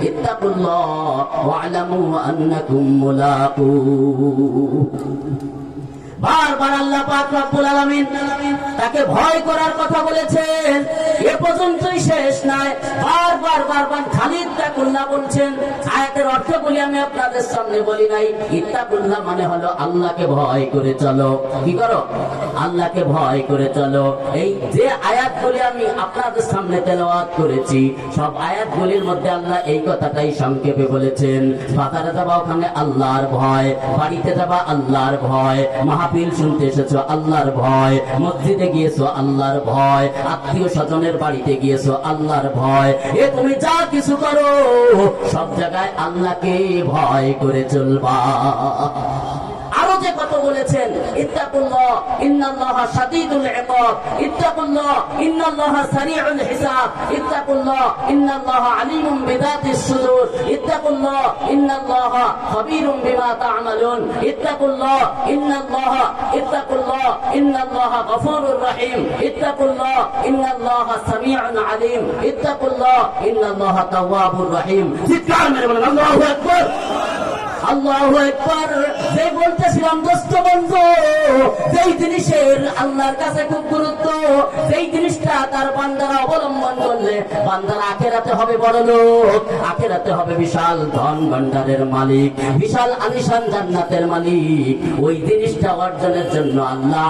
ইত্তাকুল্লাহ ওয়া'লামু আন্নাকুম মুলাকু। বারবার আল্লাহ পাক রব্বুল আলামিন তাকে ভয় করার কথা বলেছেন। এ পর্যন্তই শেষ নয়, বারবার খালিদ তাকুল্লাহ বলছেন। আয়াতের অর্থগুলি আমি আপনাদের সামনে বলি নাই। ইত্তাকুল্লাহ মানে হলো আল্লাহকে ভয় করে চলো। কি করো? আল্লাহকে ভয় করে চলো। এই যে আয়াতগুলি আমি আপনাদের সামনে তেলাওয়াত করেছি, সব আয়াতগুলির মধ্যে আল্লাহ এই কথাটাই সংক্ষেপে বলেছেন। বাজারে যাবা ওখানে আল্লাহর ভয়, বাড়িতে যাবা আল্লাহর ভয়, মাহফিল শুনতে এসেছো আল্লাহর ভয়, মসজিদে গিয়েছো আল্লাহর ভয়, আত্মীয় স্বজনের বাড়িতে গিয়েছো আল্লাহর ভয়। এ তুমি যা কিছু করো সব জায়গায় আল্লাহকে ভয় করে চলবা। আরো যে কত বলেছেন, ইত্তাকুল্লাহ ইন্নাল্লাহা শাদীদুল ইকাব, ইত্তাকুল্লাহ ইন্নাল্লাহা সারিউল হিসাব, ইত্তাকুল্লাহ ইন্নাল্লাহা আলিমুম বিযাতিস সুদূর, ইত্তাকুল্লাহ ইন্নাল্লাহা খাবীরুম বিমা তা'মালুন, ইত্তাকুল্লাহ ইন্নাল্লাহা গফুরুর রহিম, ইত্তাকুল্লাহ ইন্নাল্লাহা সামিউন আলিম, ইত্তাকুল্লাহ ইন্নাল্লাহা তাওয়াবুর রহিম। চিৎকার মেরে বলেন আল্লাহু আকবার, আল্লাহু আকবার। যে বলতেছিলাম দোস্ত বন্ধু, যেই জিনিসের আল্লাহর কাছে খুব গুরুত্ব, যেই জিনিসটা তার বান্দারা অবলম্বন করলে বান্দারা আখিরাতে হবে বড় লোক, আখিরাতে হবে বিশাল ধন ভান্ডারের মালিক, বিশাল আলিশান জান্নাতের মালিক, ওই জিনিসটা অর্জনের জন্য আল্লাহ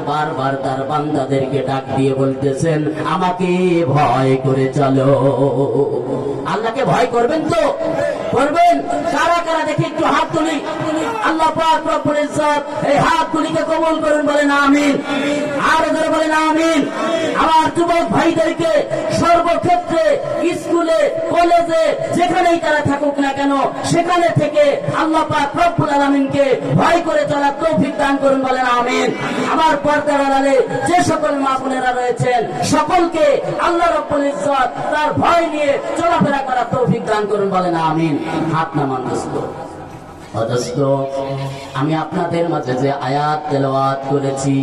বারবার তার বান্দাদেরকে ডাক দিয়ে বলতেছেন, আমাকে ভয় করে চলো। আল্লাহকে ভয় করবেন তো? করবেন? কারা কারা দেখি একটু হাত তুলি। আল্লাহ পাক রব্বুল ইজ্জত এই হাতগুলিকে কবুল করুন, বলেন আমিন। আর ধরে বলেন আমিন। আমার যুবক ভাইদেরকে সর্বক্ষেত্রে স্কুলে কলেজে যেখানেই তারা থাকুক না কেন, সেখানে থেকে আল্লাহ পাক রব্বুল আলামিনকে ভয় করে চলার তৌফিক দান করুন, বলেন আমিন। আমার পর্দার আড়ালে যে সকল মা বোনেরা রয়েছেন সকলকে আল্লাহ রব্বুল ইজ্জত তার ভয় নিয়ে চলাফেরা করার তৌফিক দান করুন, বলেন আমিন। হাত নামান দোস্ত। আমি আপনাদের মাঝে যে আয়াত তেলাওয়াত করেছি,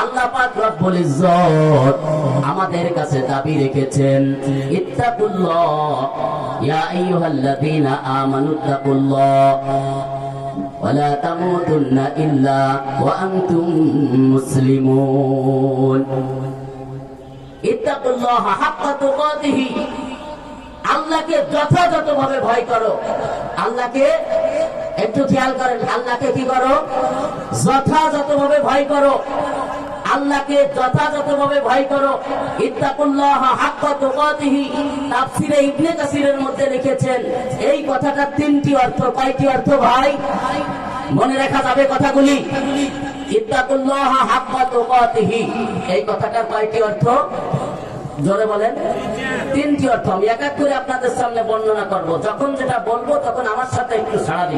আল্লাহ পাক রব্বুল ইজ্জত আমাদের কাছে দাবি রেখেছেন, ইত্তাকুল্লাহ ইয়া আইয়ুহাল্লাযীনা আমানুত্তাকুল্লাহ ওয়া লা তামুতুন্না ইল্লা ওয়া আনতুম মুসলিমুন। ইত্তাকুল্লাহ হাক্কা তুকাতিহি, আল্লাহকে যথাযথভাবে ভয় করো। আল্লাহকে একটু খেয়াল করেন, আল্লাহকে কি করো? যথাযথভাবে ভয় করো। আল্লাহকে যথাযথভাবে ভয় করো। ইত্তাকুল্লাহ হাক্কা তুকাতিহি, তাফসীরে ইবনে কাসিরের মধ্যে লিখেছেন এই কথাটা তিনটি অর্থ। কয়টি অর্থ ভাই? মনে রাখা যাবে কথাগুলি। ইত্তাকুল্লাহ হাক্কা তুকাতিহি, এই কথাটার কয়টি অর্থ? জোরে বলেন। তিনটি অর্থ। আমি এক এক করে আপনাদের সামনে বর্ণনা করব। যখন যেটা বলবো তখন আমার সাথে একটু সাড়া দিবেন।